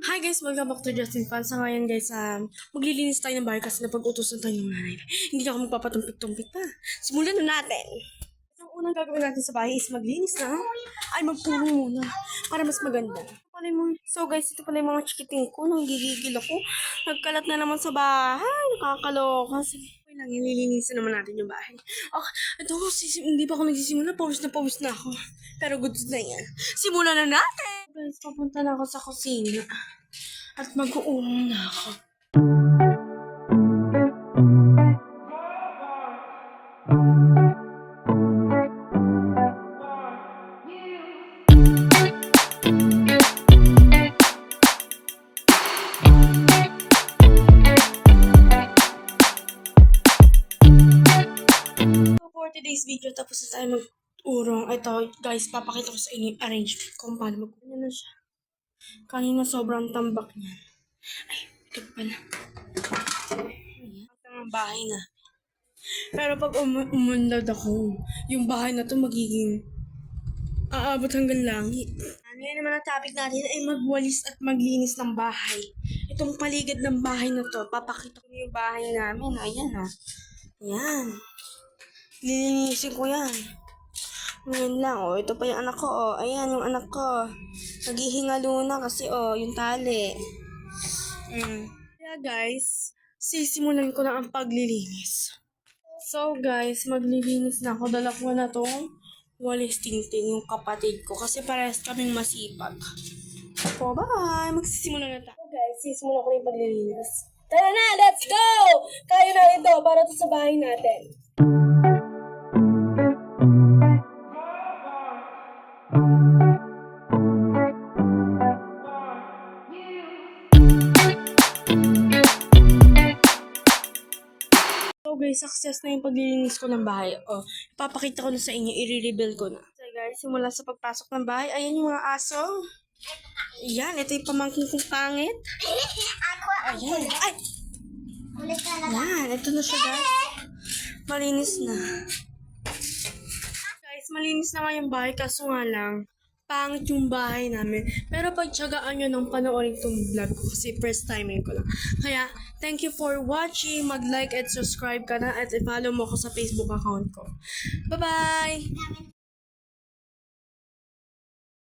Hi guys! Welcome back to Justin Fan. Sa ngayon guys, maglilinis tayo ng bahay kasi napag-utusan tayo ng nanay. Hindi ako magpapatumpik-tumpik pa. Simulan na natin! Ang unang gagawin natin sa bahay is maglinis na. Ay, magpulong muna. Para mas maganda. So guys, ito pala yung mga chikiting ko. Nanggigigil ako. Nagkalat na naman sa bahay. Nakakaloka. Sige. Okay lang, nililinisan naman natin yung bahay. Okay, ito hindi pa ako nagsisimula. Pawis na ako. Pero good na yan. Simulan na natin! Guys, papunta na ako sa kusina. At mag-uulong na ako. So, for today's video, tapos na tayo mag-urong. Ito, guys, papakita ko sa inyo yung arrangement kung paano mag-urong na siya. Kanina sobrang tambak niya. Ay, ito pala. Ayan, ang bahay na. Pero pag umunlad ako, yung bahay na to magiging aabot hanggang langit. Ngayon naman ang topic natin ay magwalis at maglinis ng bahay. Itong paligid ng bahay na to, papakita ko yung bahay namin. Ayan Ayan. Lilinisin ko yan. Ngayon lang, ito pa yung anak ko, ayan yung anak ko. Naghihingalo na kasi, yung tali. Kaya guys, sisimulan ko na ang paglilinis. So guys, maglilinis na ako. Dala ko na tong walis tingting, yung kapatid ko. Kasi parehas kaming masipag. So, bye! Magsisimula na tayo. Guys, sisimulan ko na yung paglilinis. Tara na, let's go! Kaya na ito para to sa bahay natin. So guys, success na yung paglilinis ko ng bahay. Ipapakita ko na sa inyo, i-reveal ko na. So guys, simula sa pagpasok ng bahay, ayan yung mga aso. Ayan, ito yung pamangkin kong pangit. Ayan, ay! Ayan, ito na siya guys. Malinis na. Guys, malinis na nga yung bahay, kaso nga lang, pangit yung bahay namin. Pero pagtsagaan nyo nang panoorin itong vlog ko kasi first time ko lang. Kaya, thank you for watching. Mag-like at subscribe ka na at i-follow mo ko sa Facebook account ko. Bye-bye!